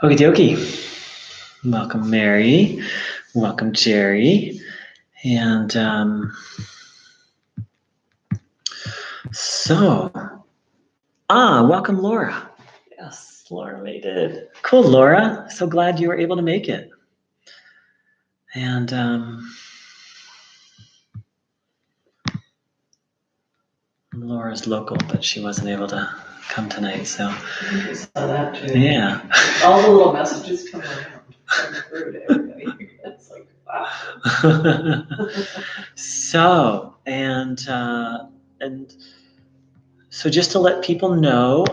Okie dokie. Welcome, Mary. Welcome, Jerry. And welcome, Laura. Yes, Laura made it. Cool, Laura. So glad you were able to make it. And Laura's local, but she wasn't able to come tonight, so. I saw that too. Yeah. All the little messages come around from through to everybody. It's like, wow. So, so just to let people know,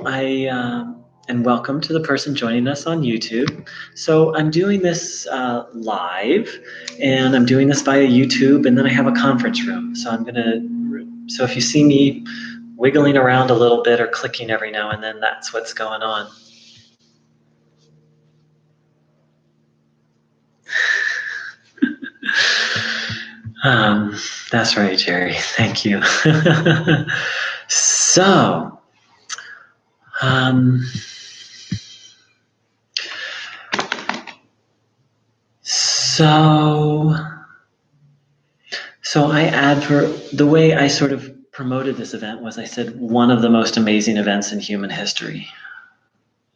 and welcome to the person joining us on YouTube. So I'm doing this live, and I'm doing this via YouTube, and then I have a conference room. So if you see me wiggling around a little bit or clicking every now and then, that's what's going on. That's right, Jerry. Thank you. So, the way I sort of promoted this event was I said one of the most amazing events in human history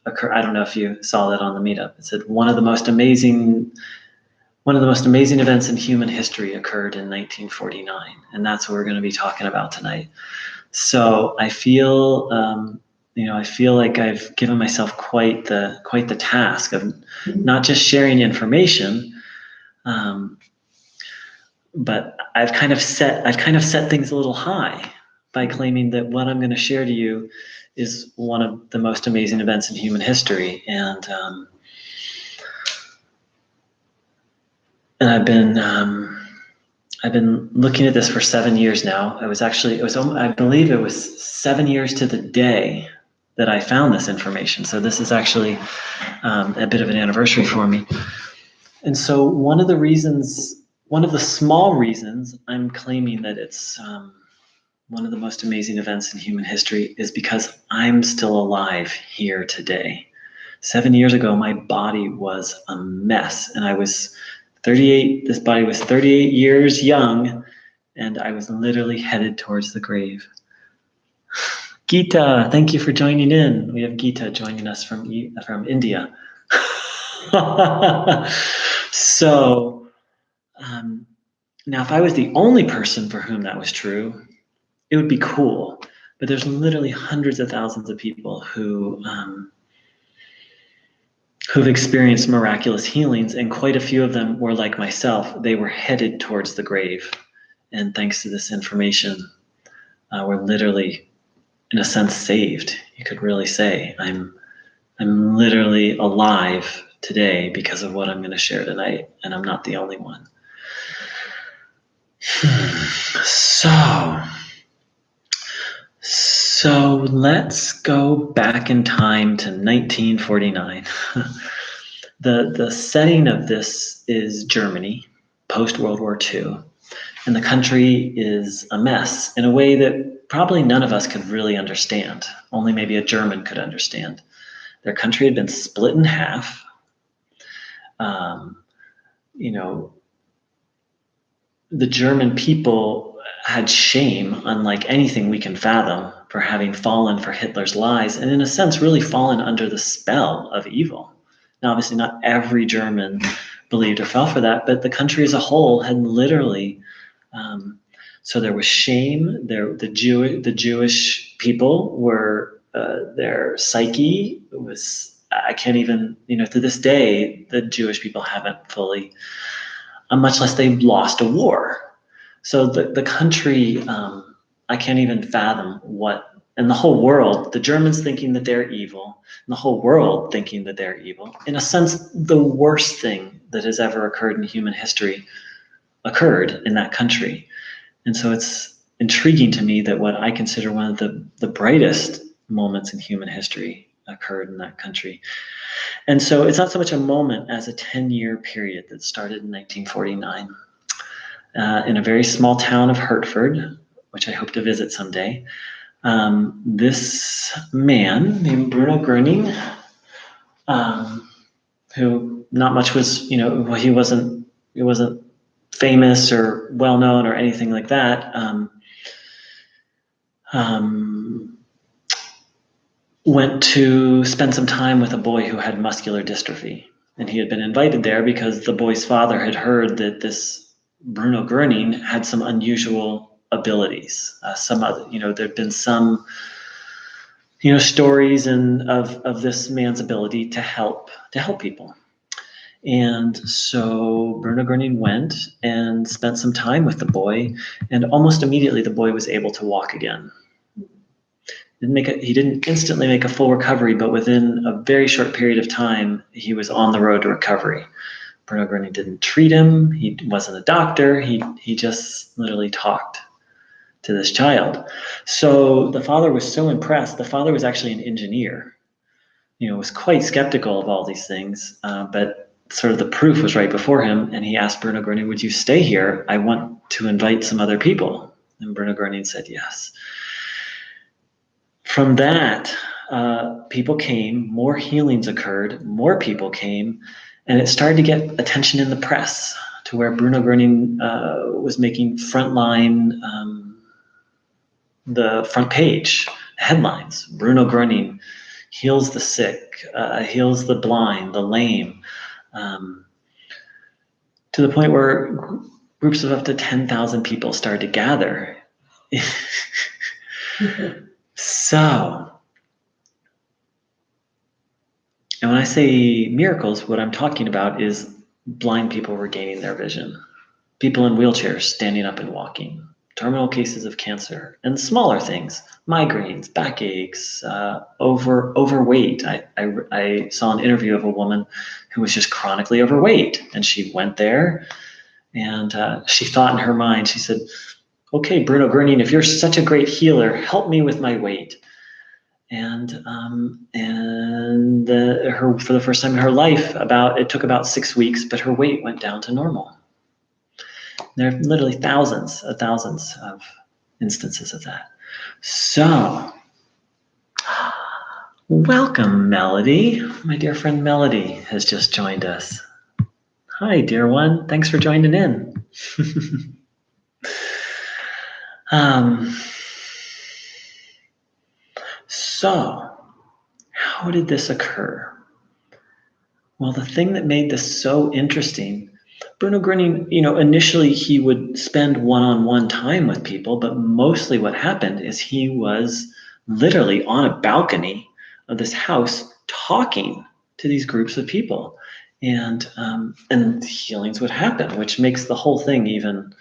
occur. I don't know if you saw that on the meetup. It said one of the most amazing events in human history occurred in 1949, and that's what we're going to be talking about tonight. So I feel, I feel like I've given myself quite the task of not just sharing information, but I've kind of set things a little high by claiming that what I'm going to share to you is one of the most amazing events in human history, and I've been looking at this for 7 years now. I believe it was 7 years to the day that I found this information. So this is actually a bit of an anniversary for me. And so one of the small reasons I'm claiming that it's one of the most amazing events in human history is because I'm still alive here today. 7 years ago, my body was a mess, and I was 38. This body was 38 years young, and I was literally headed towards the grave. Geeta, thank you for joining in. We have Geeta joining us from India. So, now if I was the only person for whom that was true, it would be cool. But there's literally hundreds of thousands of people who've experienced miraculous healings, and quite a few of them were like myself. They were headed towards the grave, and thanks to this information, we're literally, in a sense, saved. You could really say I'm literally alive today because of what I'm going to share tonight, and I'm not the only one. So let's go back in time to 1949. The setting of this is Germany, post-World War II, and the country is a mess in a way that probably none of us could really understand. Only maybe a German could understand. Their country had been split in half. The German people had shame, unlike anything we can fathom, for having fallen for Hitler's lies, and in a sense, really fallen under the spell of evil. Now, obviously, not every German believed or fell for that, but the country as a whole had literally. So there was shame. The Jewish people were their psyche was. I can't even. To this day, the Jewish people haven't fully, much less they've lost a war. So the country, I can't even fathom what. And the whole world, the Germans thinking that they're evil, and the whole world thinking that they're evil. In a sense, the worst thing that has ever occurred in human history occurred in that country. And so it's intriguing to me that what I consider one of the brightest moments in human history occurred in that country. And so it's not so much a moment as a 10-year period that started in 1949 in a very small town of Hertford, which I hope to visit someday. This man named Bruno Groening who not much was, well, he wasn't famous or well known or anything like that. Went to spend some time with a boy who had muscular dystrophy. And he had been invited there because the boy's father had heard that this Bruno Groening had some unusual abilities. Some other, there'd been some, stories of this man's ability to help people. And so Bruno Groening went and spent some time with the boy, and almost immediately the boy was able to walk again. He didn't instantly make a full recovery, but within a very short period of time, he was on the road to recovery. Bruno Groening didn't treat him. He wasn't a doctor. He just literally talked to this child. So the father was so impressed. The father was actually an engineer, was quite skeptical of all these things, but sort of the proof was right before him. And he asked Bruno Groening, "Would you stay here? I want to invite some other people." And Bruno Groening said yes. From that, people came, more healings occurred, more people came, and it started to get attention in the press to where Bruno Groening was making the front page headlines. Bruno Groening heals the sick, heals the blind, the lame, to the point where groups of up to 10,000 people started to gather. So, and when I say miracles, what I'm talking about is blind people regaining their vision, people in wheelchairs standing up and walking, terminal cases of cancer, and smaller things, migraines, backaches, overweight. I saw an interview of a woman who was just chronically overweight, and she went there, and she thought in her mind, she said, "Okay, Bruno Groening, if you're such a great healer, help me with my weight." And for the first time in her life, it took about 6 weeks, but her weight went down to normal. There are literally thousands of instances of that. So, welcome, Melody. My dear friend Melody has just joined us. Hi, dear one. Thanks for joining in. So, how did this occur? Well, the thing that made this so interesting, Bruno Groening, initially he would spend one-on-one time with people, but mostly what happened is he was literally on a balcony of this house talking to these groups of people, and healings would happen, which makes the whole thing even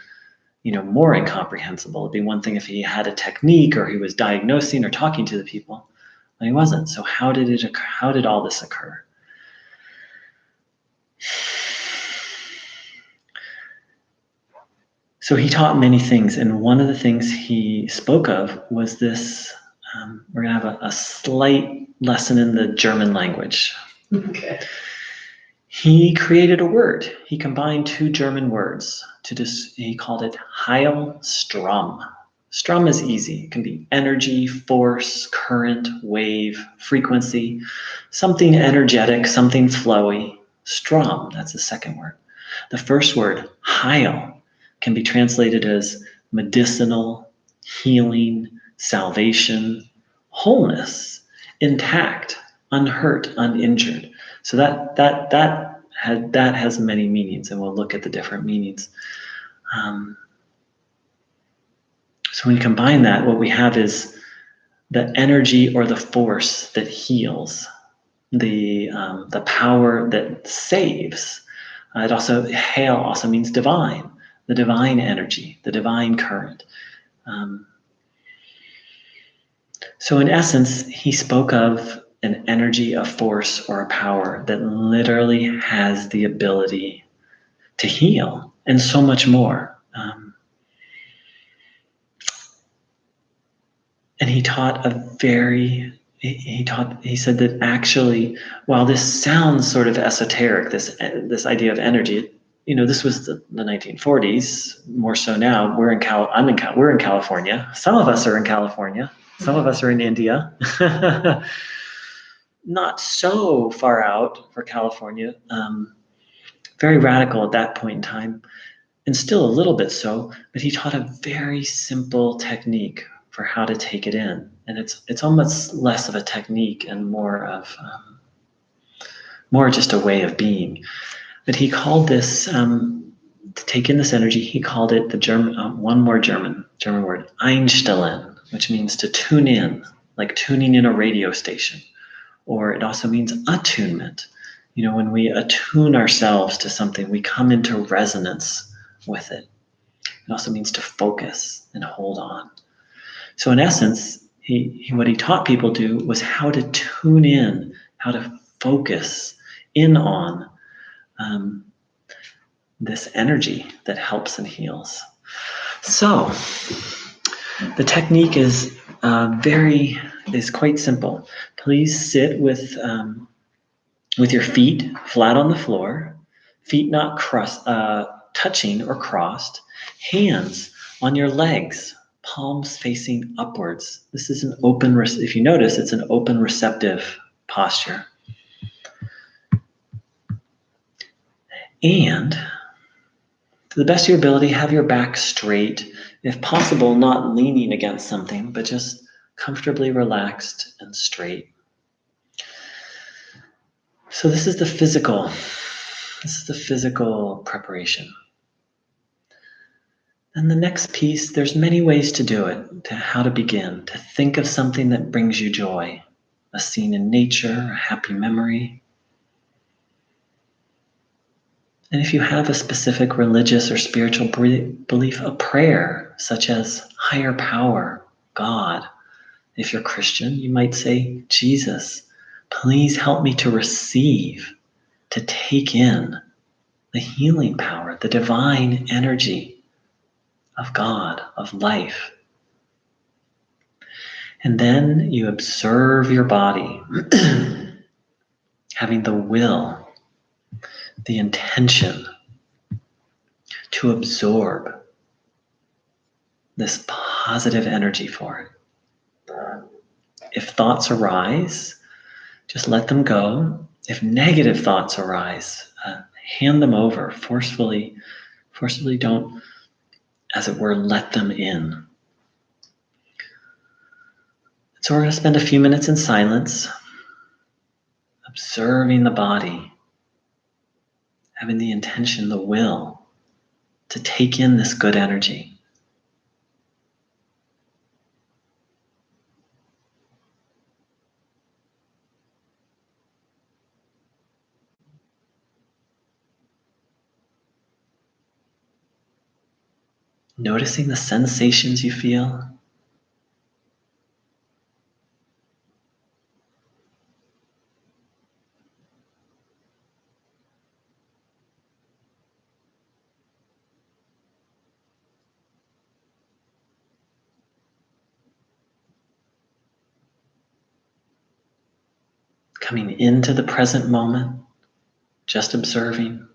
more incomprehensible. It'd be one thing if he had a technique or he was diagnosing or talking to the people, but he wasn't. So how did it occur? How did all this occur? So he taught many things, and one of the things he spoke of was this. We're going to have a slight lesson in the German language. Okay. He created a word. He combined two German words he called it Heilstrom. Strom is easy. It can be energy, force, current, wave, frequency, something energetic, something flowy. Strom, that's the second word. The first word, Heil, can be translated as medicinal, healing, salvation, wholeness, intact, unhurt, uninjured. So that has many meanings, and we'll look at the different meanings. So when you combine that, what we have is the energy or the force that heals, the power that saves. Hail also means divine, the divine energy, the divine current. So in essence, he spoke of an energy, a force, or a power that literally has the ability to heal, and so much more. And he taught he said that actually, while this sounds sort of esoteric, this idea of energy, this was the 1940s, more so now. We're in California. Some of us are in California. Some of us are in India. not so far out for California, very radical at that point in time, and still a little bit so, but he taught a very simple technique for how to take it in. And it's almost less of a technique and more of more just a way of being. But he called this, to take in this energy, he called it the German, one more German word, Einstellen, which means to tune in, like tuning in a radio station. Or it also means attunement. You know, when we attune ourselves to something, we come into resonance with it. It also means to focus and hold on. So in essence, what he taught people to do was how to tune in, how to focus in on this energy that helps and heals. So the technique is quite simple. Please sit with your feet flat on the floor, feet not touching or crossed, hands on your legs, palms facing upwards. This is an open, if you notice, it's an open receptive posture. And to the best of your ability, have your back straight, if possible, not leaning against something, but just comfortably relaxed and straight. So this is the physical preparation. And the next piece, there's many ways to do it, to how to begin, to think of something that brings you joy, a scene in nature, a happy memory. And if you have a specific religious or spiritual belief, a prayer, such as higher power, God. If you're Christian, you might say, Jesus, please help me to receive, to take in the healing power, the divine energy of God, of life. And then you observe your body, having the will, the intention to absorb this positive energy for it. If thoughts arise, just let them go. If negative thoughts arise, hand them over forcefully. Forcefully don't, as it were, let them in. So we're going to spend a few minutes in silence, observing the body, having the intention, the will to take in this good energy. Noticing the sensations you feel. Coming into the present moment, just observing.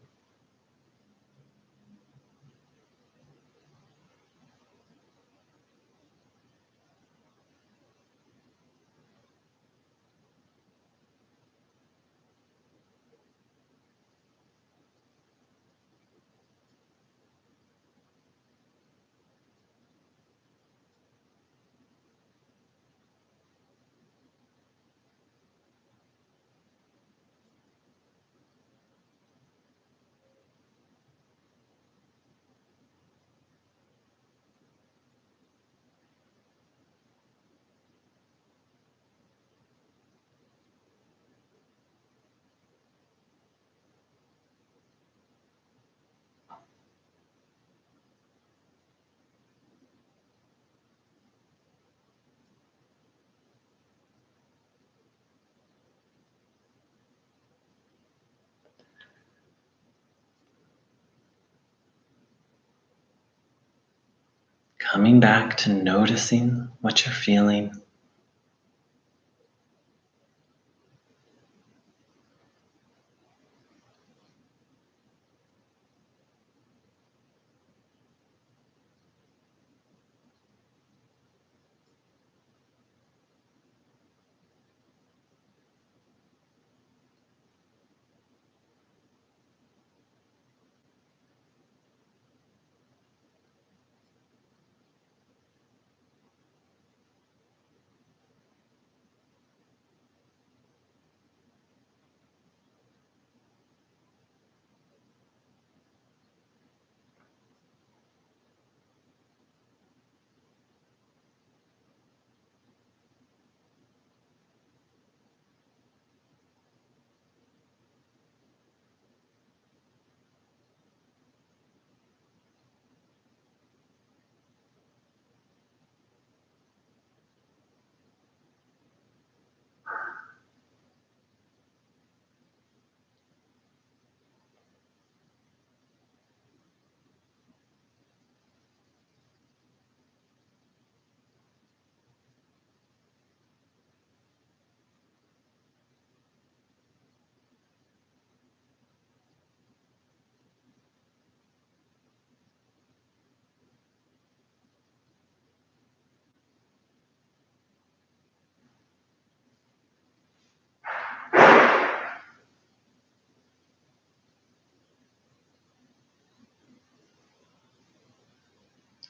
Coming back to noticing what you're feeling.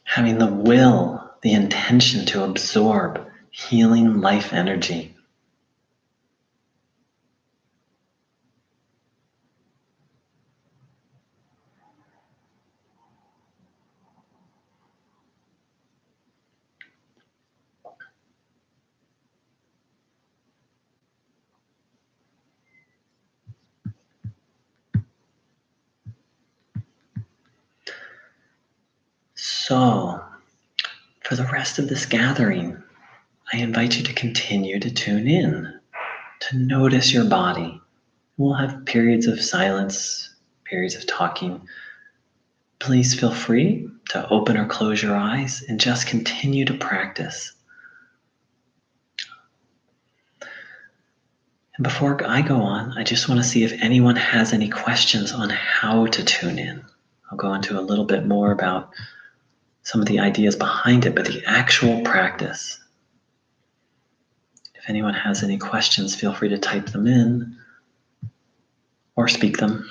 Having the will, the intention to absorb healing life energy. So, for the rest of this gathering, I invite you to continue to tune in, to notice your body. We'll have periods of silence, periods of talking. Please feel free to open or close your eyes and just continue to practice. And before I go on, I just want to see if anyone has any questions on how to tune in. I'll go into a little bit more about some of the ideas behind it, but the actual practice. If anyone has any questions, feel free to type them in or speak them.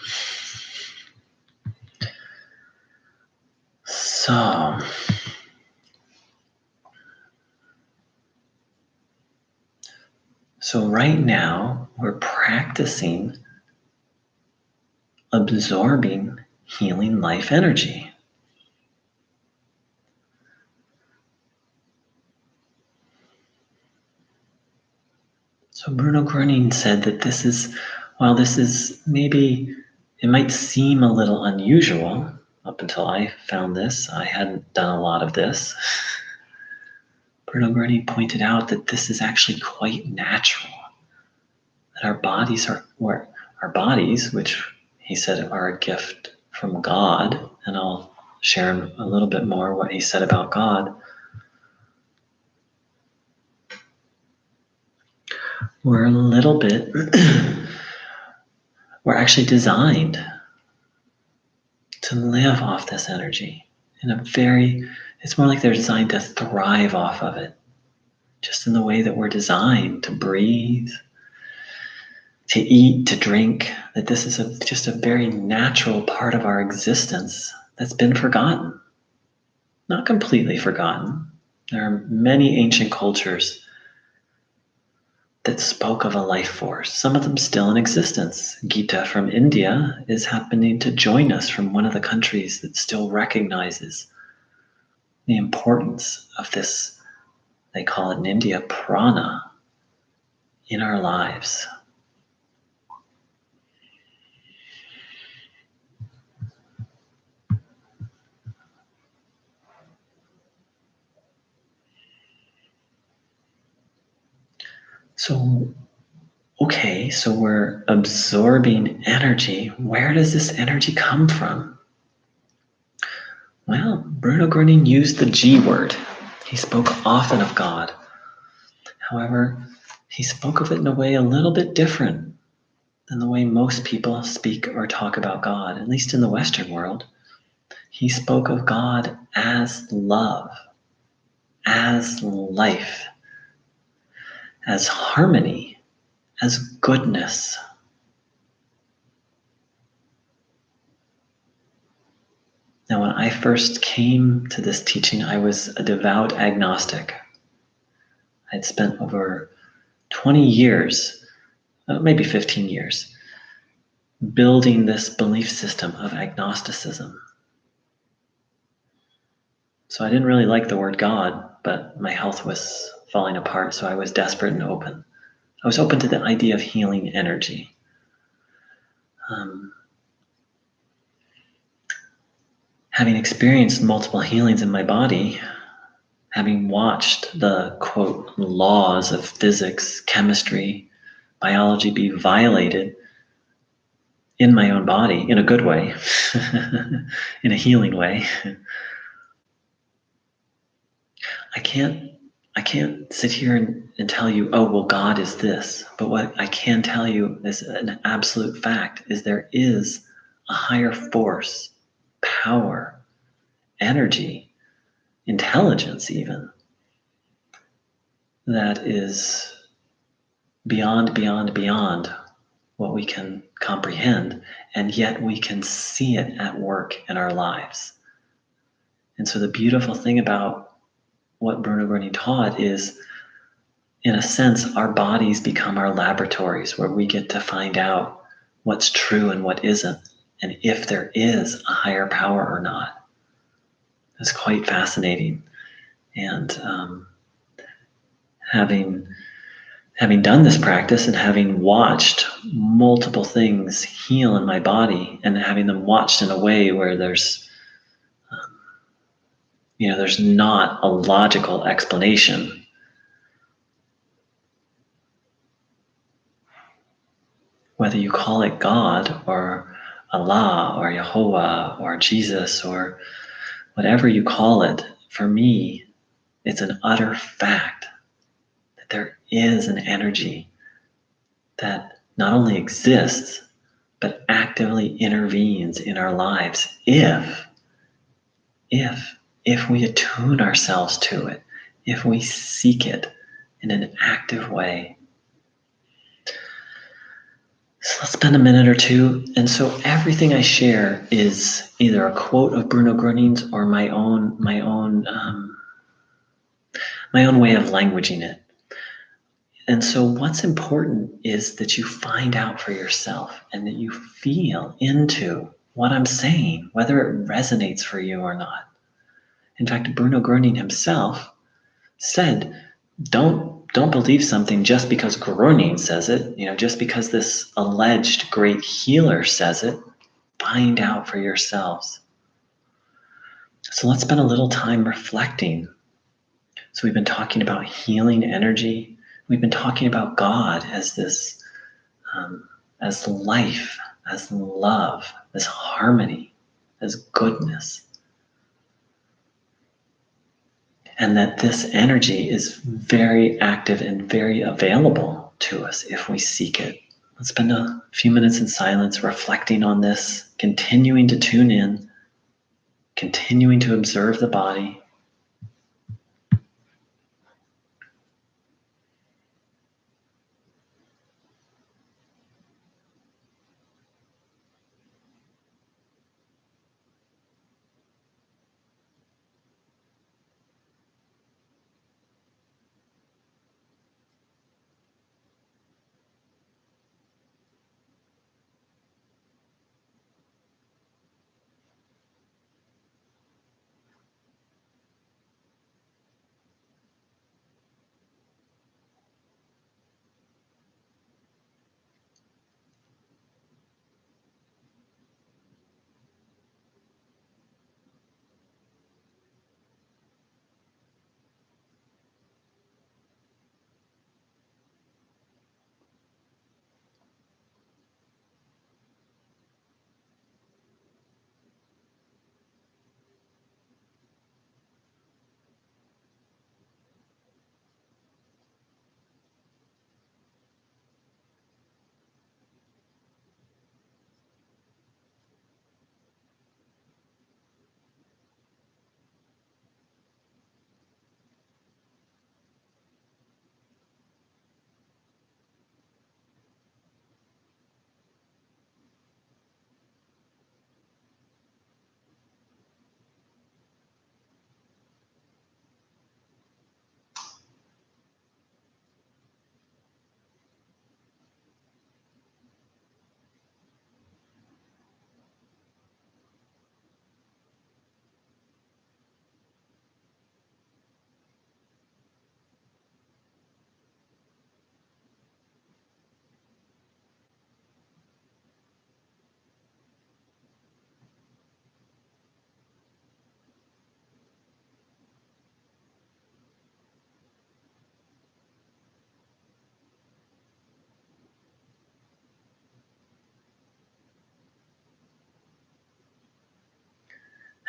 So right now we're practicing absorbing healing life energy. So Bruno Groening said that while this is maybe, it might seem a little unusual. Up until I found this, I hadn't done a lot of this. Bruno Groening pointed out that this is actually quite natural. That our bodies, which he said are a gift from God, and I'll share a little bit more what he said about God. We're actually designed to live off this energy it's more like they're designed to thrive off of it. Just in the way that we're designed to breathe, to eat, to drink, that this is just a very natural part of our existence that's been forgotten. Not completely forgotten. There are many ancient cultures that spoke of a life force, some of them still in existence. Gita from India is happening to join us from one of the countries that still recognizes the importance of this, they call it in India, prana, in our lives. So we're absorbing energy. Where does this energy come from? Well, Bruno Groening used the G word. He spoke often of God. However, he spoke of it in a way a little bit different than the way most people speak or talk about God, at least in the Western world. He spoke of God as love, as life, as harmony, as goodness. Now, when I first came to this teaching, I was a devout agnostic. I'd spent over 20 years, maybe 15 years, building this belief system of agnosticism. So I didn't really like the word God, but my health was falling apart, so I was desperate and open. I was open to the idea of healing energy. Having experienced multiple healings in my body, having watched the, quote, laws of physics, chemistry, biology be violated in my own body, in a good way, in a healing way, I can't sit here and tell you, oh, well, God is this. But what I can tell you is an absolute fact is there is a higher force, power, energy, intelligence even, that is beyond what we can comprehend, and yet we can see it at work in our lives. And so the beautiful thing about what Bruno Groening taught is, in a sense, our bodies become our laboratories where we get to find out what's true and what isn't, and if there is a higher power or not. It's quite fascinating. And having done this practice and having watched multiple things heal in my body, and having them watched in a way where there's not a logical explanation. Whether you call it God or Allah or Jehovah or Jesus or whatever you call it, for me, it's an utter fact that there is an energy that not only exists, but actively intervenes in our lives if we attune ourselves to it, if we seek it in an active way. So let's spend a minute or two. And so everything I share is either a quote of Bruno Groening's or my own way of languaging it. And so what's important is that you find out for yourself and that you feel into what I'm saying, whether it resonates for you or not. In fact, Bruno Groening himself said, don't believe something just because Groening says it, just because this alleged great healer says it. Find out for yourselves. So let's spend a little time reflecting. So we've been talking about healing energy. We've been talking about God as this, as life, as love, as harmony, as goodness. And that this energy is very active and very available to us if we seek it. Let's spend a few minutes in silence reflecting on this, continuing to tune in, continuing to observe the body.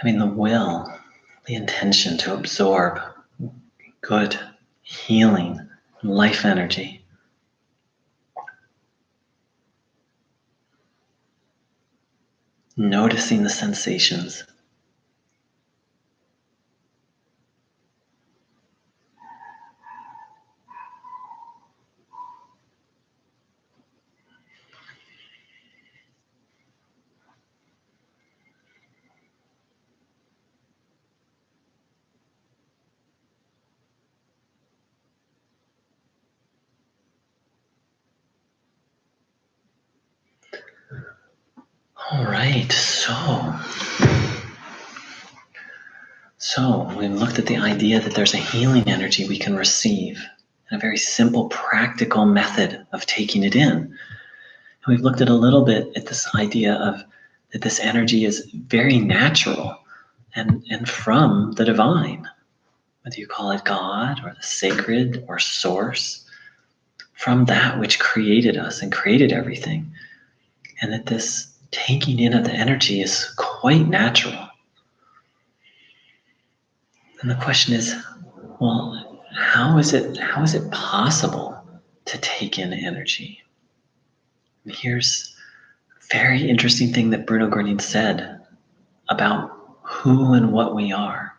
Having the will, the intention to absorb good, healing, life energy. Noticing the sensations. All right, so we looked at the idea that there's a healing energy we can receive and a very simple, practical method of taking it in. And we've looked at a little bit at this idea of that this energy is very natural and from the divine, whether you call it God or the sacred or source, from that which created us and created everything. And that this taking in of the energy is quite natural. And the question is, well, how is it possible to take in energy? And here's a very interesting thing that Bruno Groening said about who and what we are.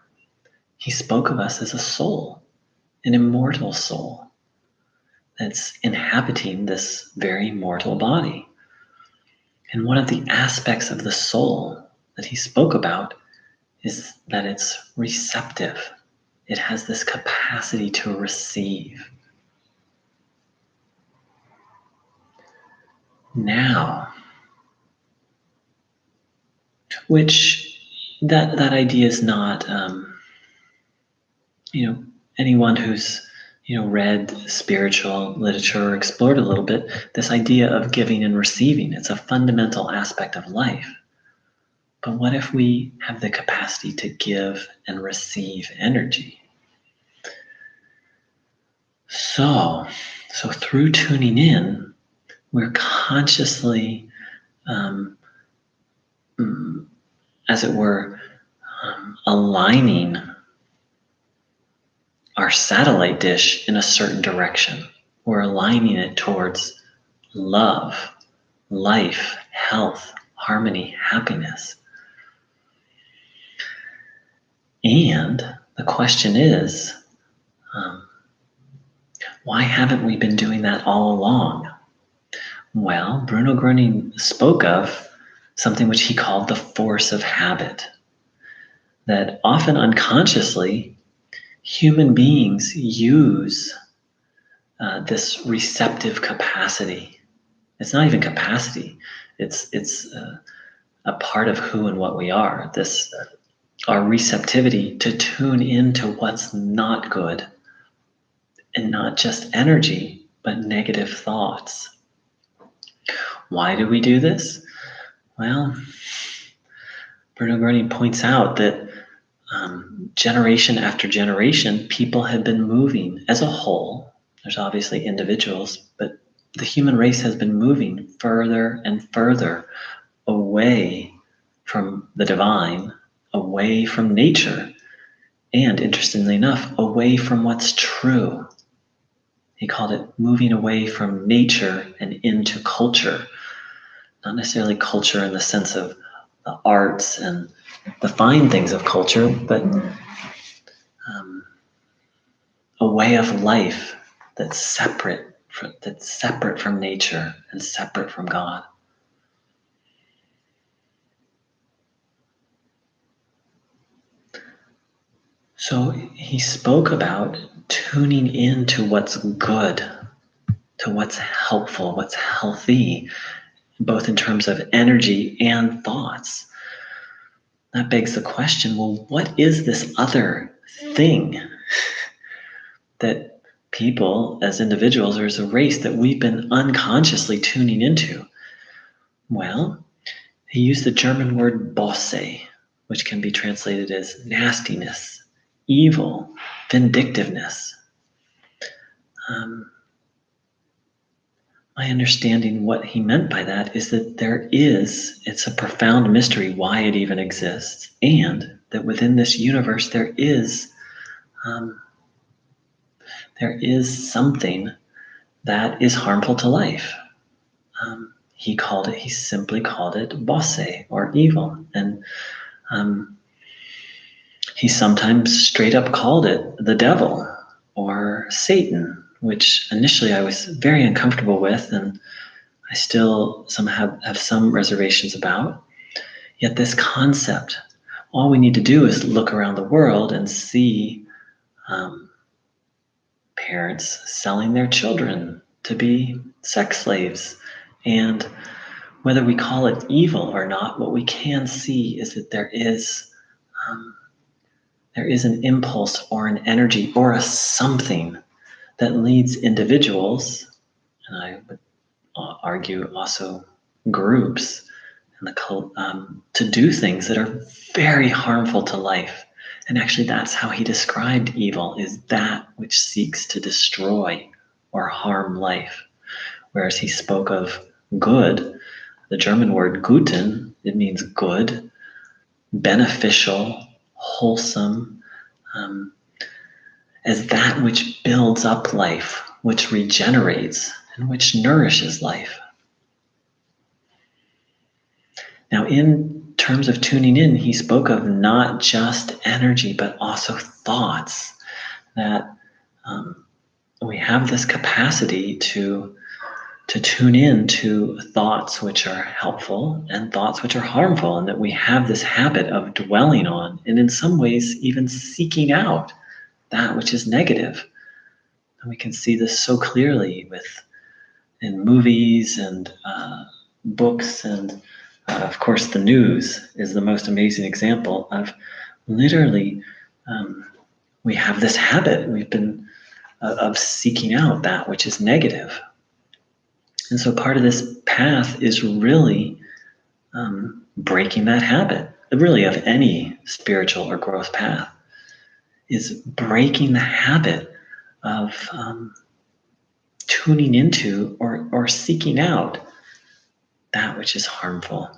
He spoke of us as a soul, an immortal soul that's inhabiting this very mortal body. And one of the aspects of the soul that he spoke about is that it's receptive. It has this capacity to receive. Now, which that idea is not, anyone who's read spiritual literature or explored a little bit, this idea of giving and receiving. It's a fundamental aspect of life. But what if we have the capacity to give and receive energy? So through tuning in, we're consciously, as it were, aligning our satellite dish in a certain direction. We're aligning it towards love, life, health, harmony, happiness. And the question is, why haven't we been doing that all along? Well, Bruno Groening spoke of something which he called the force of habit. That often unconsciously, human beings use this receptive capacity. It's not even capacity. It's a part of who and what we are. This our receptivity to tune into what's not good, and not just energy, but negative thoughts. Why do we do this? Well, Bruno Groening points out that generation after generation, people have been moving as a whole. There's obviously individuals, but the human race has been moving further and further away from the divine, away from nature, and interestingly enough, away from what's true. He called it moving away from nature and into culture. Not necessarily culture in the sense of the arts and the fine things of culture, but a way of life that's separate from nature and separate from God. So he spoke about tuning into what's good, to what's helpful, what's healthy, both in terms of energy and thoughts. That begs the question, well, what is this other thing that people as individuals or as a race that we've been unconsciously tuning into? Well, he used the German word Bosse, which can be translated as nastiness, evil, vindictiveness. My understanding what he meant by that is that it's a profound mystery why it even exists, and that within this universe there is something that is harmful to life. He simply called it Bosse, or evil. And he sometimes straight up called it the devil or Satan, which initially I was very uncomfortable with, and I still have some reservations about. Yet this concept, all we need to do is look around the world and see parents selling their children to be sex slaves, and whether we call it evil or not, what we can see is that um, there is an impulse or an energy or a something that leads individuals, and I would argue also groups, to do things that are very harmful to life. And actually, that's how he described evil, is that which seeks to destroy or harm life. Whereas he spoke of good, the German word guten, it means good, beneficial, wholesome, um, as that which builds up life, which regenerates, and which nourishes life. Now, in terms of tuning in, he spoke of not just energy, but also thoughts, that we have this capacity to tune in to thoughts which are helpful and thoughts which are harmful, and that we have this habit of dwelling on, and in some ways even seeking out that which is negative. And we can see this so clearly in movies and books, and of course the news is the most amazing example of literally we have this habit we've been of seeking out that which is negative. And so part of this path is really breaking that habit, really of any spiritual or growth path, is breaking the habit of tuning into or seeking out that which is harmful.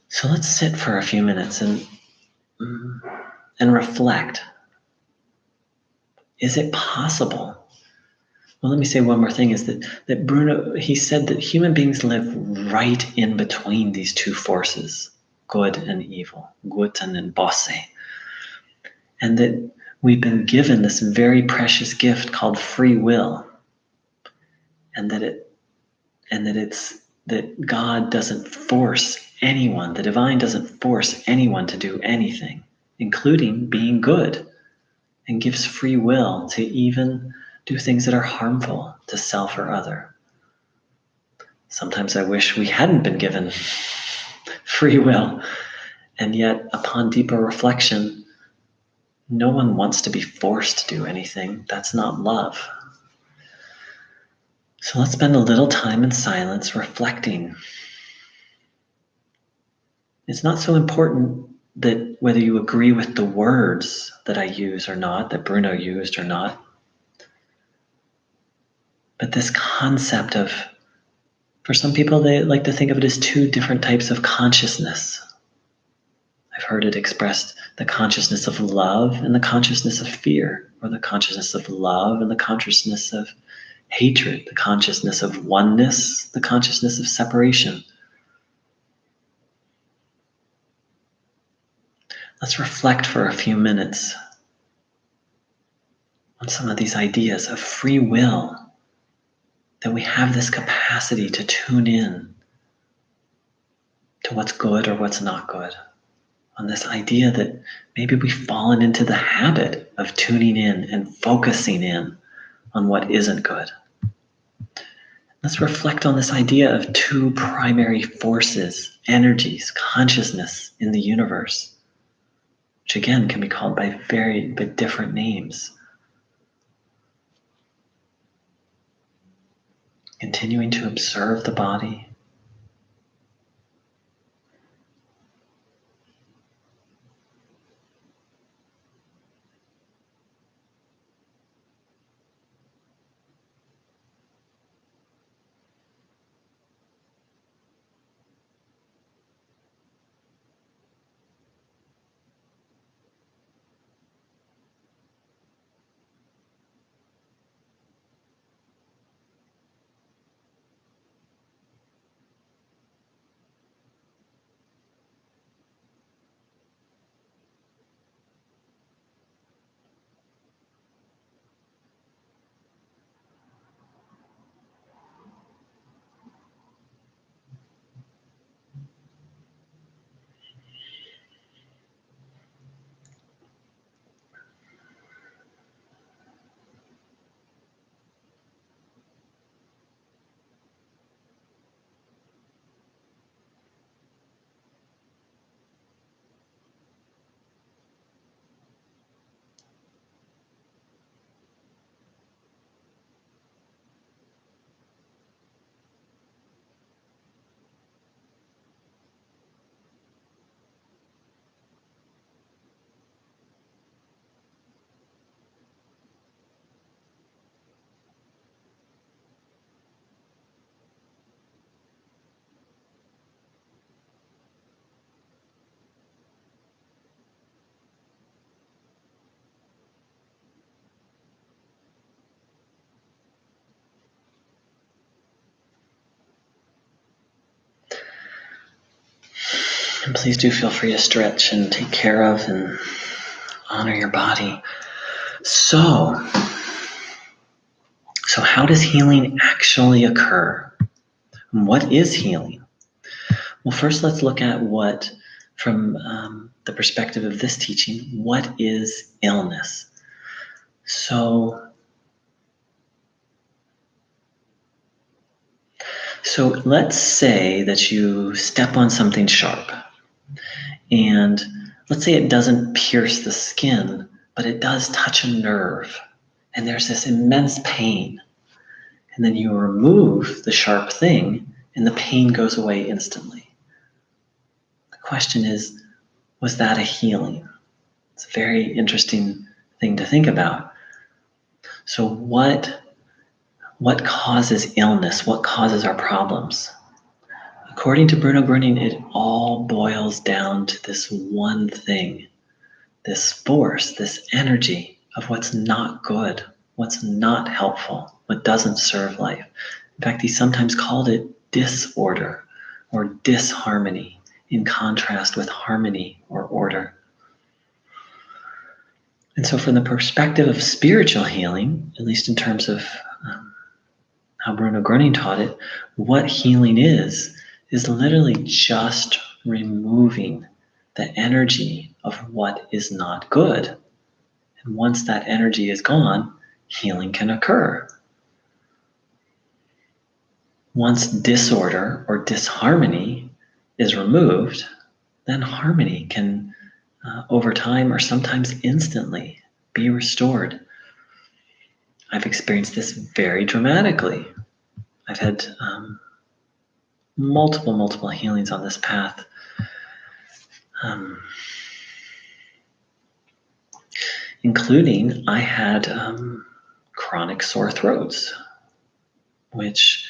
So let's sit for a few minutes and reflect. Is it possible? Well, let me say one more thing, is that Bruno, he said that human beings live right in between these two forces, good and evil, Guten and Bosse. And that we've been given this very precious gift called free will. And that God doesn't force anyone, the divine doesn't force anyone to do anything, including being good, and gives free will to even do things that are harmful to self or other. Sometimes I wish we hadn't been given free will, and yet upon deeper reflection, no one wants to be forced to do anything. That's not love. So let's spend a little time in silence reflecting. It's not so important that whether you agree with the words that I use or not, that Bruno used or not, but this concept of, for some people, they like to think of it as two different types of consciousness. I've heard it expressed, the consciousness of love and the consciousness of fear, or the consciousness of love and the consciousness of hatred, the consciousness of oneness, the consciousness of separation. Let's reflect for a few minutes on some of these ideas of free will, that we have this capacity to tune in to what's good or what's not good. On this idea that maybe we've fallen into the habit of tuning in and focusing in on what isn't good. Let's reflect on this idea of two primary forces, energies, consciousness in the universe, which again can be called by very but different names. Continuing to observe the body. And please do feel free to stretch and take care of and honor your body. So how does healing actually occur? What is healing? Well, first let's look at from the perspective of this teaching, what is illness? So let's say that you step on something sharp, and let's say it doesn't pierce the skin, but it does touch a nerve, and there's this immense pain. And then you remove the sharp thing, and the pain goes away instantly. The question is, was that a healing? It's a very interesting thing to think about. So what causes illness? What causes our problems? According to Bruno Groening, it all boils down to this one thing, this force, this energy of what's not good, what's not helpful, what doesn't serve life. In fact, he sometimes called it disorder or disharmony, in contrast with harmony or order. And so from the perspective of spiritual healing, at least in terms of how Bruno Groening taught it, what healing is literally just removing the energy of what is not good. And once that energy is gone, healing can occur. Once disorder or disharmony is removed, then harmony can, over time or sometimes instantly, be restored. I've experienced this very dramatically. I've had multiple healings on this path. Including I had chronic sore throats, which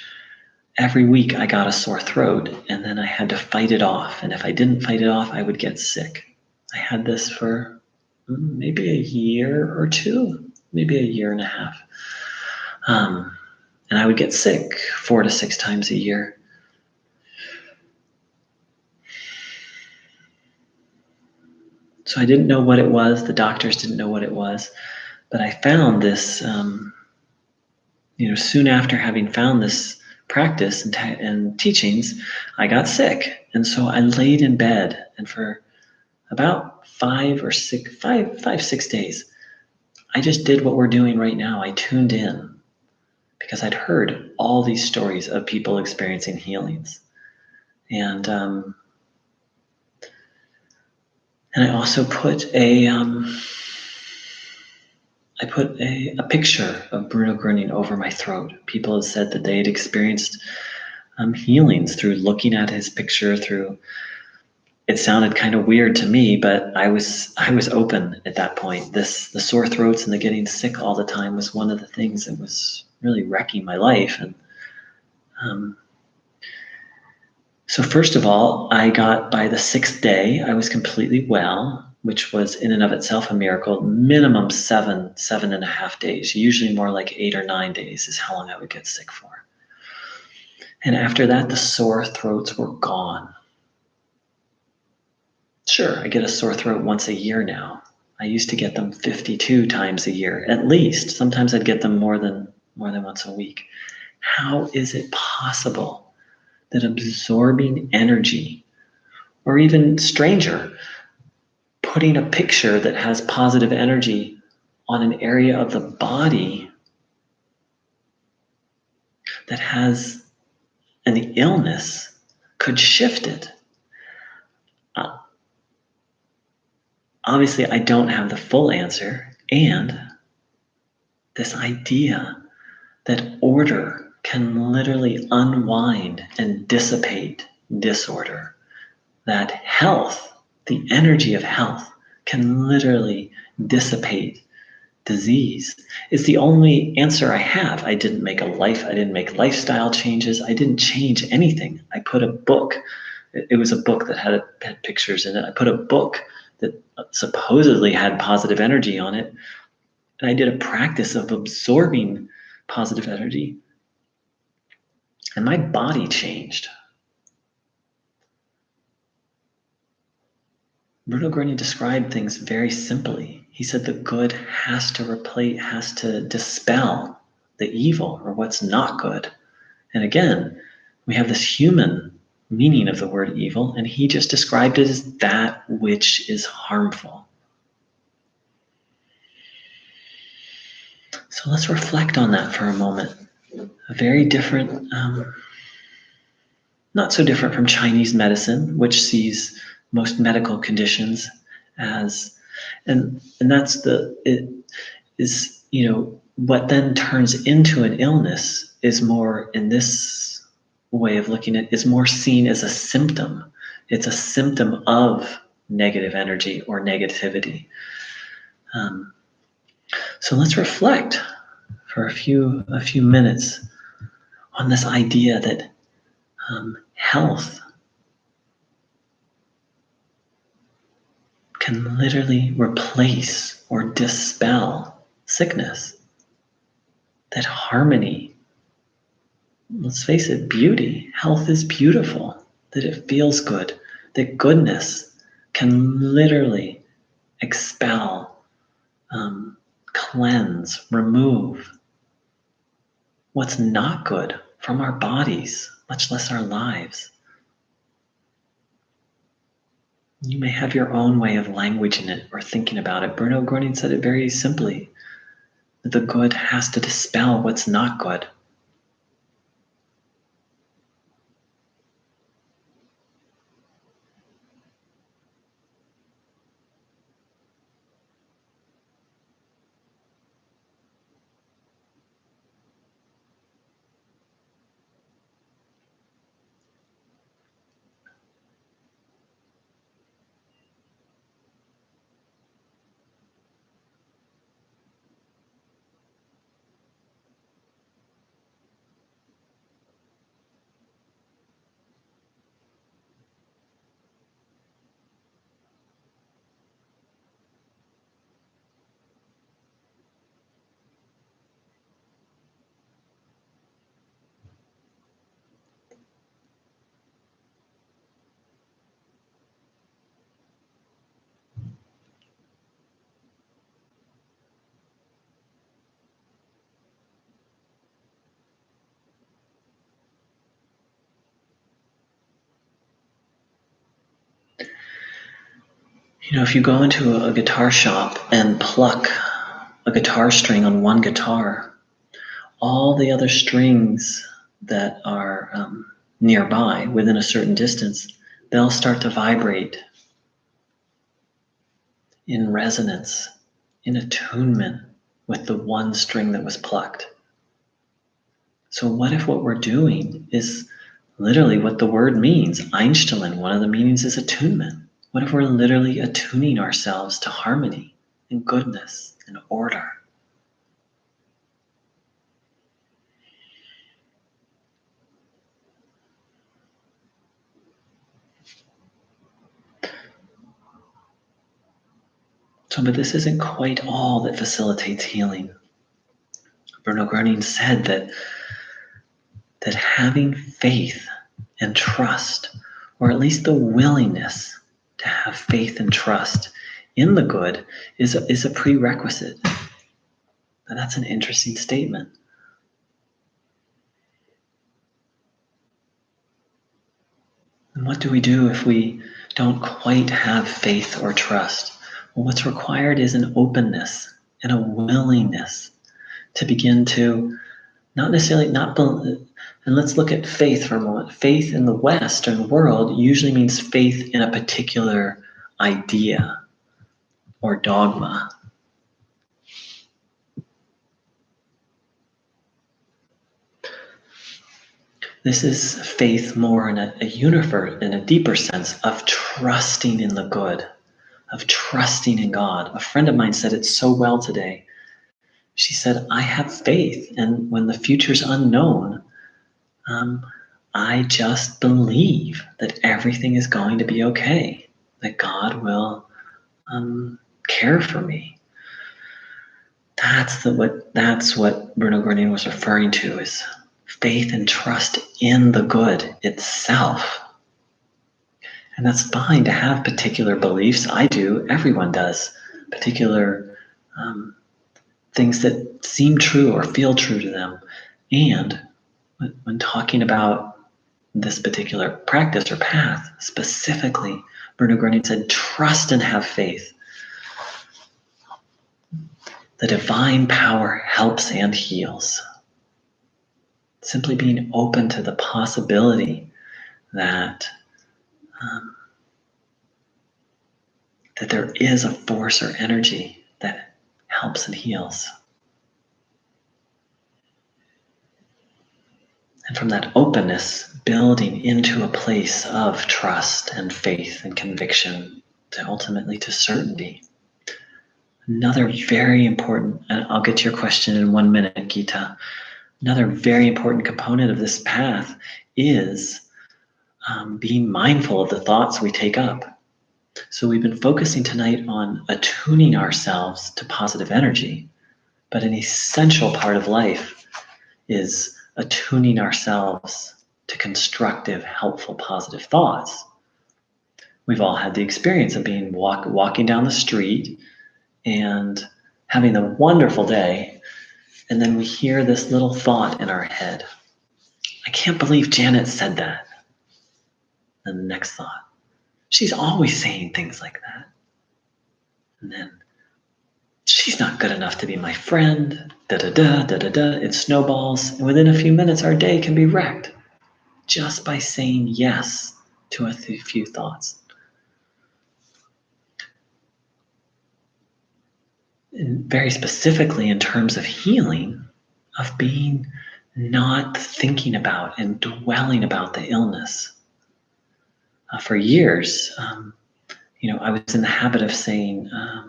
every week I got a sore throat, and then I had to fight it off. And if I didn't fight it off, I would get sick. I had this for maybe a year or two, maybe a year and a half. And I would get sick 4 to 6 times a year. So I didn't know what it was. The doctors didn't know what it was. But I found this, soon after having found this practice and teachings, I got sick. And so I laid in bed, and for about 6 days, I just did what we're doing right now. I tuned in because I'd heard all these stories of people experiencing healings. And I also put a picture of Bruno Groening over my throat. People had said that they had experienced healings through looking at his picture. It sounded kind of weird to me, but I was open at that point. The sore throats and the getting sick all the time was one of the things that was really wrecking my life. And so first of all, I got, by the 6th day, I was completely well, which was in and of itself a miracle. Minimum 7.5 days, usually more like 8 or 9 days is how long I would get sick for. And after that, the sore throats were gone. Sure, I get a sore throat once a year now. I used to get them 52 times a year, at least. Sometimes I'd get them more than once a week. How is it possible that absorbing energy, or even stranger, putting a picture that has positive energy on an area of the body that has an illness, could shift it? Obviously, I don't have the full answer, and this idea that order can literally unwind and dissipate disorder, that health, the energy of health, can literally dissipate disease, is the only answer I have. I didn't make lifestyle changes. I didn't change anything. I put a book. It was a book that had pictures in it. I put a book that supposedly had positive energy on it, and I did a practice of absorbing positive energy, and my body changed. Bruno Groening described things very simply. He said the good has to dispel the evil or what's not good. And again, we have this human meaning of the word evil, and he just described it as that which is harmful. So let's reflect on that for a moment. A very different, not so different from Chinese medicine, which sees most medical conditions as, and that's what then turns into an illness is more, in this way of looking at it, is more seen as a symptom. It's a symptom of negative energy or negativity. So let's reflect for a few minutes on this idea that health can literally replace or dispel sickness. That harmony, let's face it, beauty, health is beautiful, that it feels good, that goodness can literally expel, cleanse, remove what's not good from our bodies, much less our lives. You may have your own way of languaging it or thinking about it. Bruno Groening said it very simply, that the good has to dispel what's not good. If you go into a guitar shop and pluck a guitar string on one guitar, all the other strings that are nearby, within a certain distance, they'll start to vibrate in resonance, in attunement with the one string that was plucked. So what if what we're doing is literally what the word means? Einstein, one of the meanings is attunement. What if we're literally attuning ourselves to harmony and goodness and order? So, but this isn't quite all that facilitates healing. Bruno Groening said that having faith and trust, or at least the willingness to have faith and trust in the good, is a prerequisite. And that's an interesting statement. And what do we do if we don't quite have faith or trust? Well, what's required is an openness and a willingness to begin to not necessarily not believe. And let's look at faith for a moment. Faith in the Western world usually means faith in a particular idea or dogma. This is faith more in a universe, in a deeper sense of trusting in the good, of trusting in God. A friend of mine said it so well today. She said, I have faith, and when the future's unknown, I just believe that everything is going to be okay, that God will care for me. That's what Bruno Groening was referring to, is faith and trust in the good itself. And that's fine to have particular beliefs. I do. Everyone does. Particular things that seem true or feel true to them. And when talking about this particular practice or path, specifically, Bruno Groening said, trust and have faith. The divine power helps and heals. Simply being open to the possibility that that there is a force or energy that helps and heals. And from that openness, building into a place of trust and faith and conviction to ultimately to certainty. Another very important, and I'll get to your question in 1 minute, Gita. Another very important component of this path is being mindful of the thoughts we take up. So we've been focusing tonight on attuning ourselves to positive energy, but an essential part of life is attuning ourselves to constructive, helpful, positive thoughts. We've all had the experience of being walking down the street and having a wonderful day, and then we hear this little thought in our head. I can't believe Janet said that. And the next thought, she's always saying things like that. And then, she's not good enough to be my friend. Da-da-da, da-da-da. It snowballs. And within a few minutes, our day can be wrecked just by saying yes to a few thoughts. And very specifically in terms of healing, of being not thinking about and dwelling about the illness. For years, I was in the habit of saying, I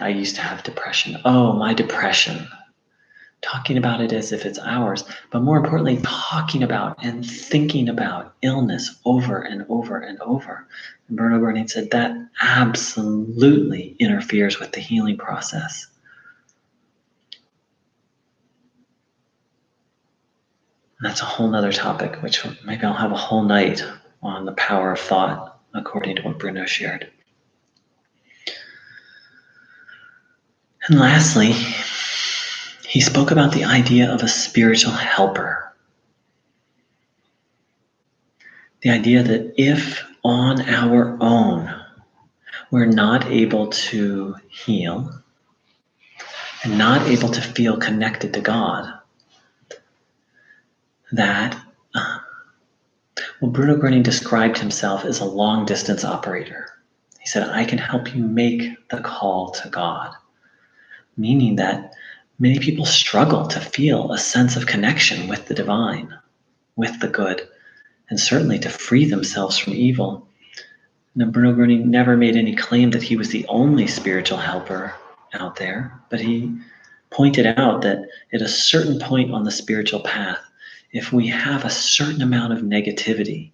used to have depression. Oh, my depression. Talking about it as if it's ours, but more importantly, talking about and thinking about illness over and over and over. And Bruno Groening said that absolutely interferes with the healing process. And that's a whole nother topic, which maybe I'll have a whole night on the power of thought, according to what Bruno shared. And lastly, he spoke about the idea of a spiritual helper. The idea that if on our own we're not able to heal and not able to feel connected to God, that Bruno Groening described himself as a long-distance operator. He said, I can help you make the call to God, meaning that many people struggle to feel a sense of connection with the divine, with the good, and certainly to free themselves from evil. Now, Bruno Groening never made any claim that he was the only spiritual helper out there, but he pointed out that at a certain point on the spiritual path, if we have a certain amount of negativity,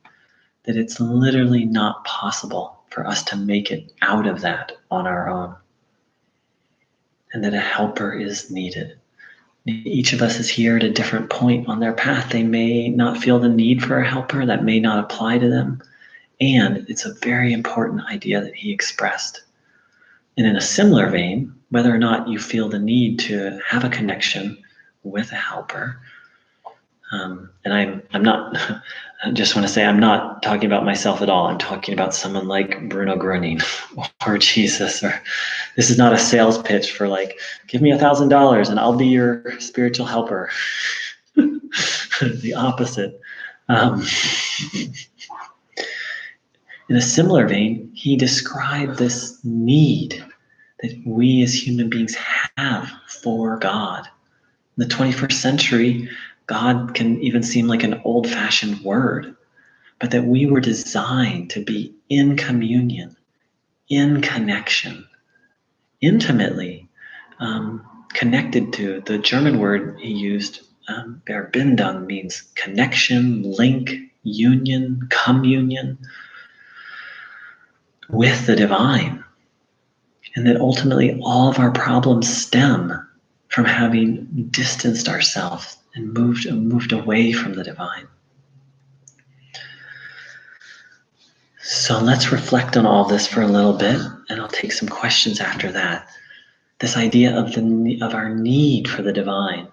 that it's literally not possible for us to make it out of that on our own, and that a helper is needed. Each of us is here at a different point on their path. They may not feel the need for a helper. That may not apply to them. And it's a very important idea that he expressed. And in a similar vein, whether or not you feel the need to have a connection with a helper, and I'm not, I just want to say I'm not talking about myself at all. I'm talking about someone like Bruno Groening or Jesus, or this is not a sales pitch for like, give me $1,000 and I'll be your spiritual helper. The opposite. In a similar vein, he described this need that we as human beings have for God. In the 21st century, God can even seem like an old-fashioned word, but that we were designed to be in communion, in connection, intimately connected to. The German word he used, Verbindung, means connection, link, union, communion with the divine. And that ultimately all of our problems stem from having distanced ourselves and moved away from the divine. So let's reflect on all this for a little bit, and I'll take some questions after that. This idea of our need for the divine,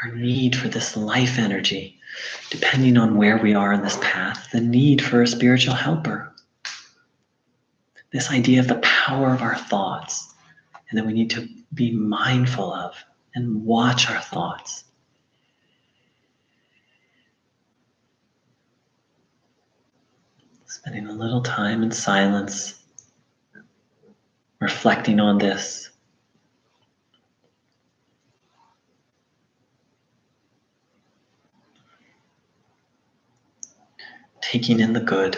our need for this life energy, depending on where we are in this path, the need for a spiritual helper. This idea of the power of our thoughts, and that we need to be mindful of and watch our thoughts. Spending a little time in silence, reflecting on this. Taking in the good.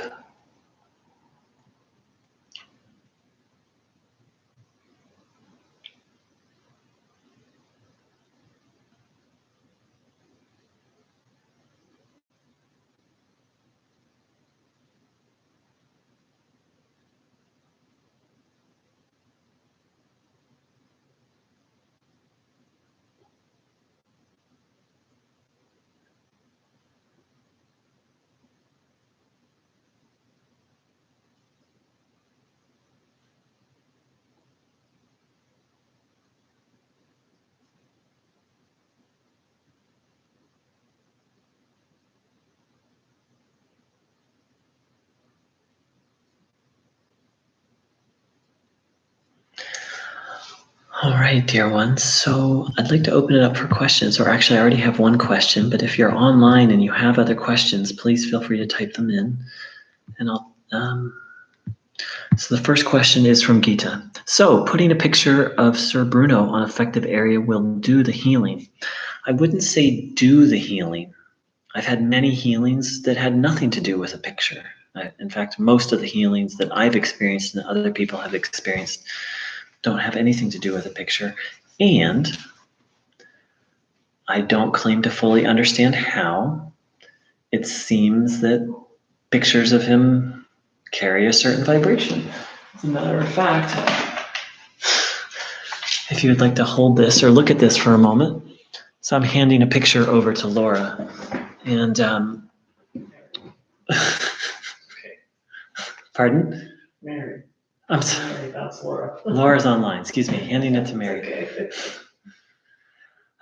All right, dear ones. So I'd like to open it up for questions, or actually I already have one question, but if you're online and you have other questions, please feel free to type them in. And so the first question is from Gita. So putting a picture of Sir Bruno on affected area will do the healing. I wouldn't say do the healing. I've had many healings that had nothing to do with a picture. In fact, most of the healings that I've experienced and other people have experienced don't have anything to do with a picture. And I don't claim to fully understand how. It seems that pictures of him carry a certain vibration. As a matter of fact, if you would like to hold this or look at this for a moment. So I'm handing a picture over to Laura. And, pardon? Mary. I'm sorry. Mary, that's Laura. Laura's online. Excuse me. Handing it to Mary. Okay.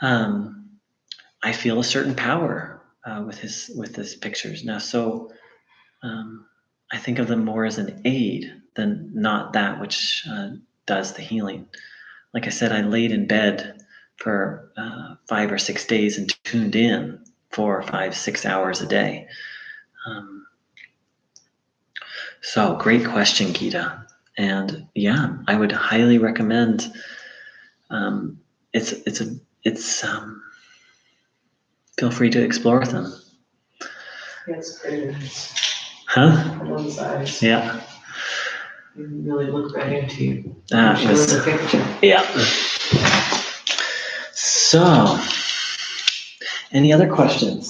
I feel a certain power with his pictures now. So I think of them more as an aid than not that which does the healing. Like I said, I laid in bed for 5 or 6 days and tuned in 4 or 5, 6 hours a day. So great question, Gita. And yeah, I would highly recommend. Feel free to explore them. Yes, great. Huh? On one side. Yeah. You really look right into you. That was the picture. Yeah. So, any other questions?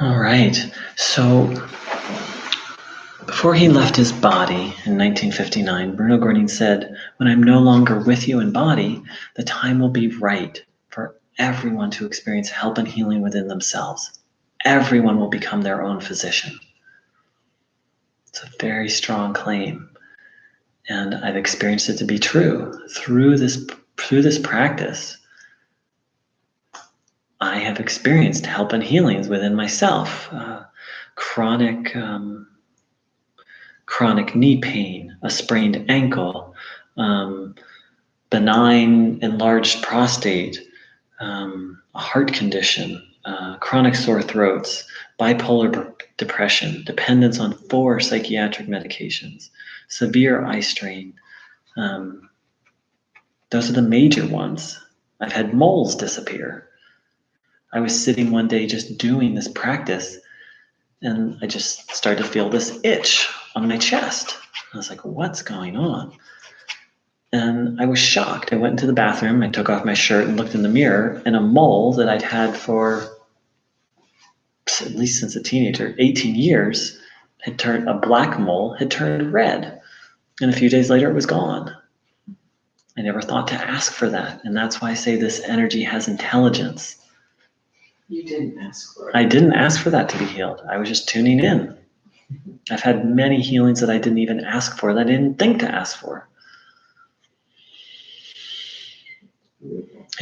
All right. So, before he left his body in 1959, Bruno Groening said, "When I'm no longer with you in body, the time will be right for everyone to experience help and healing within themselves. Everyone will become their own physician." It's a very strong claim, and I've experienced it to be true through this practice. I have experienced help and healings within myself. Chronic knee pain, a sprained ankle, benign enlarged prostate, a heart condition, chronic sore throats, bipolar depression, dependence on 4 psychiatric medications, severe eye strain. Those are the major ones. I've had moles disappear. I was sitting one day just doing this practice, and I just started to feel this itch on my chest. I was like, what's going on? And I was shocked. I went into the bathroom, I took off my shirt and looked in the mirror, and a mole that I'd had for at least since a teenager, 18 years, a black mole had turned red. And a few days later, it was gone. I never thought to ask for that. And that's why I say this energy has intelligence. You didn't ask for it. I didn't ask for that to be healed. I was just tuning in. I've had many healings that I didn't even ask for, that I didn't think to ask for.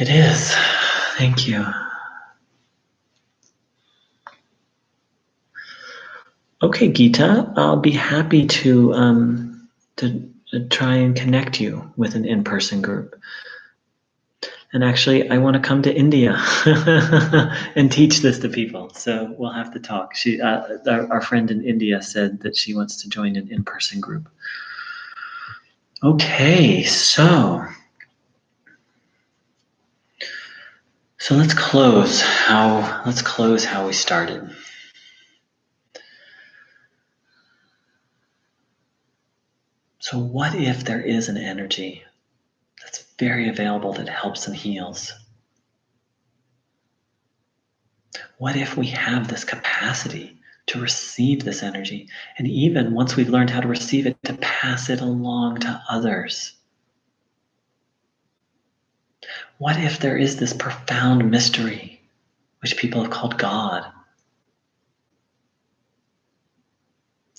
It is. Thank you. Okay, Geeta, I'll be happy to try and connect you with an in-person group. And actually, I want to come to India and teach this to people. So we'll have to talk. Our friend in India said that she wants to join an in-person group. Okay, so let's close how we started. So what if there is an energy that's very available that helps and heals? What if we have this capacity to receive this energy, and even once we've learned how to receive it, to pass it along to others? What if there is this profound mystery, which people have called God,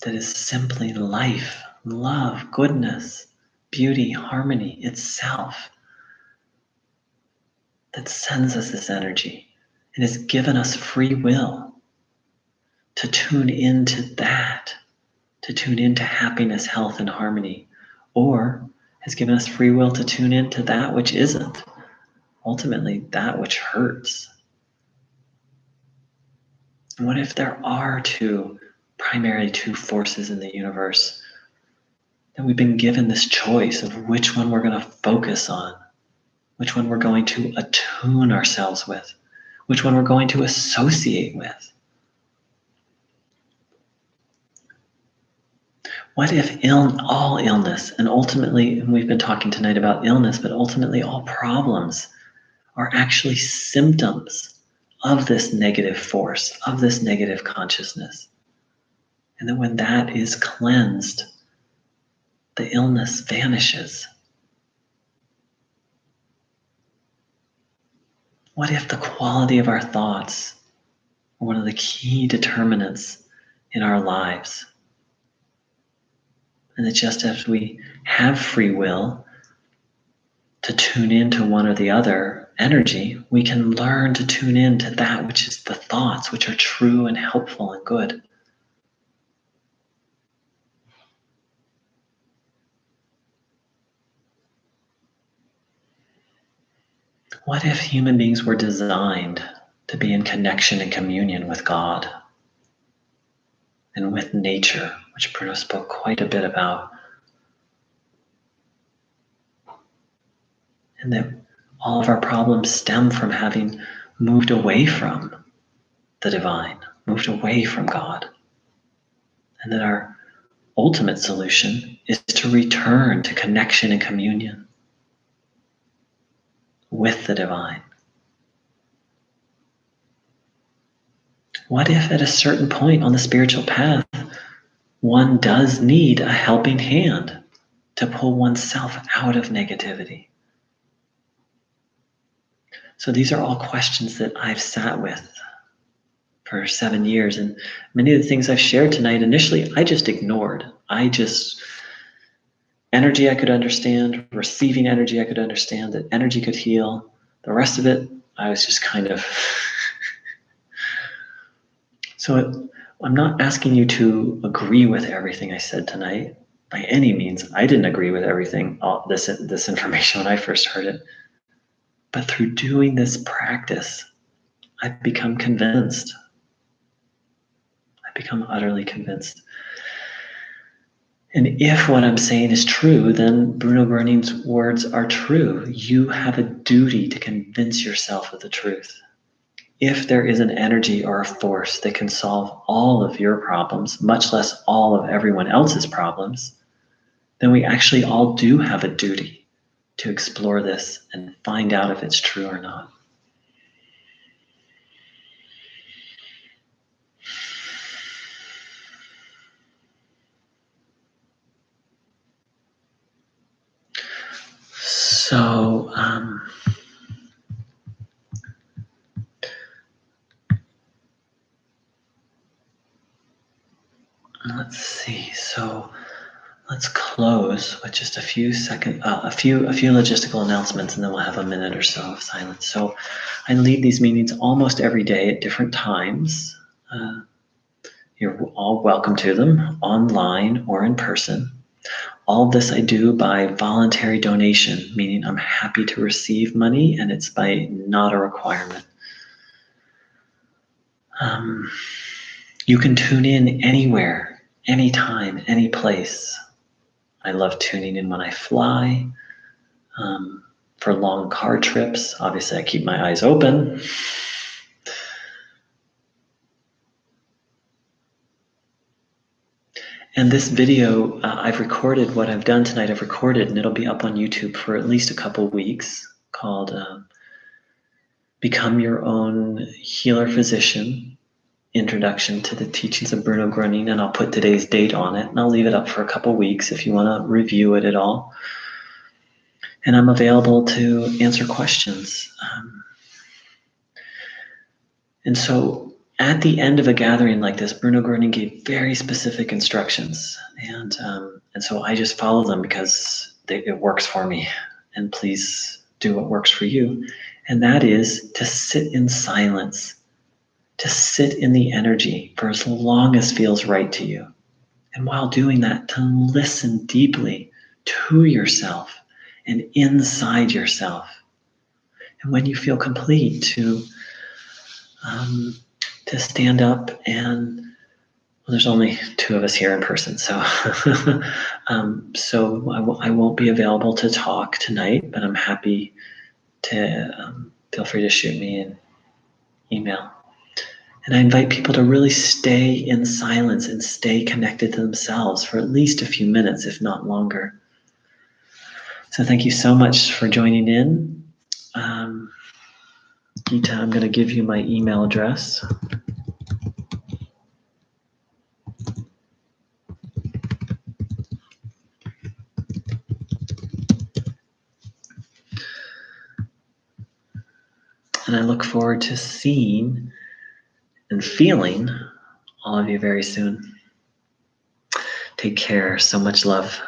that is simply life, love, goodness, beauty, harmony itself, that sends us this energy and has given us free will to tune into that, to tune into happiness, health, and harmony, or has given us free will to tune into that which isn't, ultimately that which hurts. And what if there are primarily two forces in the universe, that we've been given this choice of which one we're going to focus on, which one we're going to attune ourselves with, which one we're going to associate with? What if all illness, and ultimately, and we've been talking tonight about illness, but ultimately all problems are actually symptoms of this negative force, of this negative consciousness? And that when that is cleansed, the illness vanishes. What if the quality of our thoughts are one of the key determinants in our lives? And that just as we have free will to tune into one or the other energy, we can learn to tune into that which is the thoughts which are true and helpful and good. What if human beings were designed to be in connection and communion with God and with nature, which Bruno spoke quite a bit about, and that all of our problems stem from having moved away from the divine, moved away from God, and that our ultimate solution is to return to connection and communion with the divine? What if at a certain point on the spiritual path, one does need a helping hand to pull oneself out of negativity? So these are all questions that I've sat with for 7 years, and many of the things I've shared tonight, initially, I just ignored. Energy I could understand, receiving energy I could understand, that energy could heal. The rest of it, I was just kind of... So I'm not asking you to agree with everything I said tonight. By any means, I didn't agree with everything, all this information when I first heard it. But through doing this practice, I've become convinced. I've become utterly convinced. And if what I'm saying is true, then Bruno Groening's words are true. You have a duty to convince yourself of the truth. If there is an energy or a force that can solve all of your problems, much less all of everyone else's problems, then we actually all do have a duty to explore this and find out if it's true or not. So, let's see. So let's close with just a few logistical announcements, and then we'll have a minute or so of silence. So I lead these meetings almost every day at different times. You're all welcome to them, online or in person. All of this I do by voluntary donation, meaning I'm happy to receive money, and it's by not a requirement. You can tune in anywhere, anytime, any place. I love tuning in when I fly. For long car trips, obviously I keep my eyes open. And this video, I've recorded what I've done tonight. I've recorded, and it'll be up on YouTube for at least a couple weeks, called Become Your Own Healer Physician, Introduction to the Teachings of Bruno Groening, and I'll put today's date on it, and I'll leave it up for a couple weeks if you want to review it at all. And I'm available to answer questions. And so at the end of a gathering like this, Bruno Groening gave very specific instructions. And so I just follow them because it works for me. And please do what works for you. And that is to sit in silence, to sit in the energy for as long as feels right to you. And while doing that, to listen deeply to yourself and inside yourself. And when you feel complete, to stand up and, well, there's only two of us here in person, so so I won't be available to talk tonight, but I'm happy to feel free to shoot me an email. And I invite people to really stay in silence and stay connected to themselves for at least a few minutes, if not longer. So thank you so much for joining in. Gita, I'm going to give you my email address. And I look forward to seeing and feeling all of you very soon. Take care. So much love.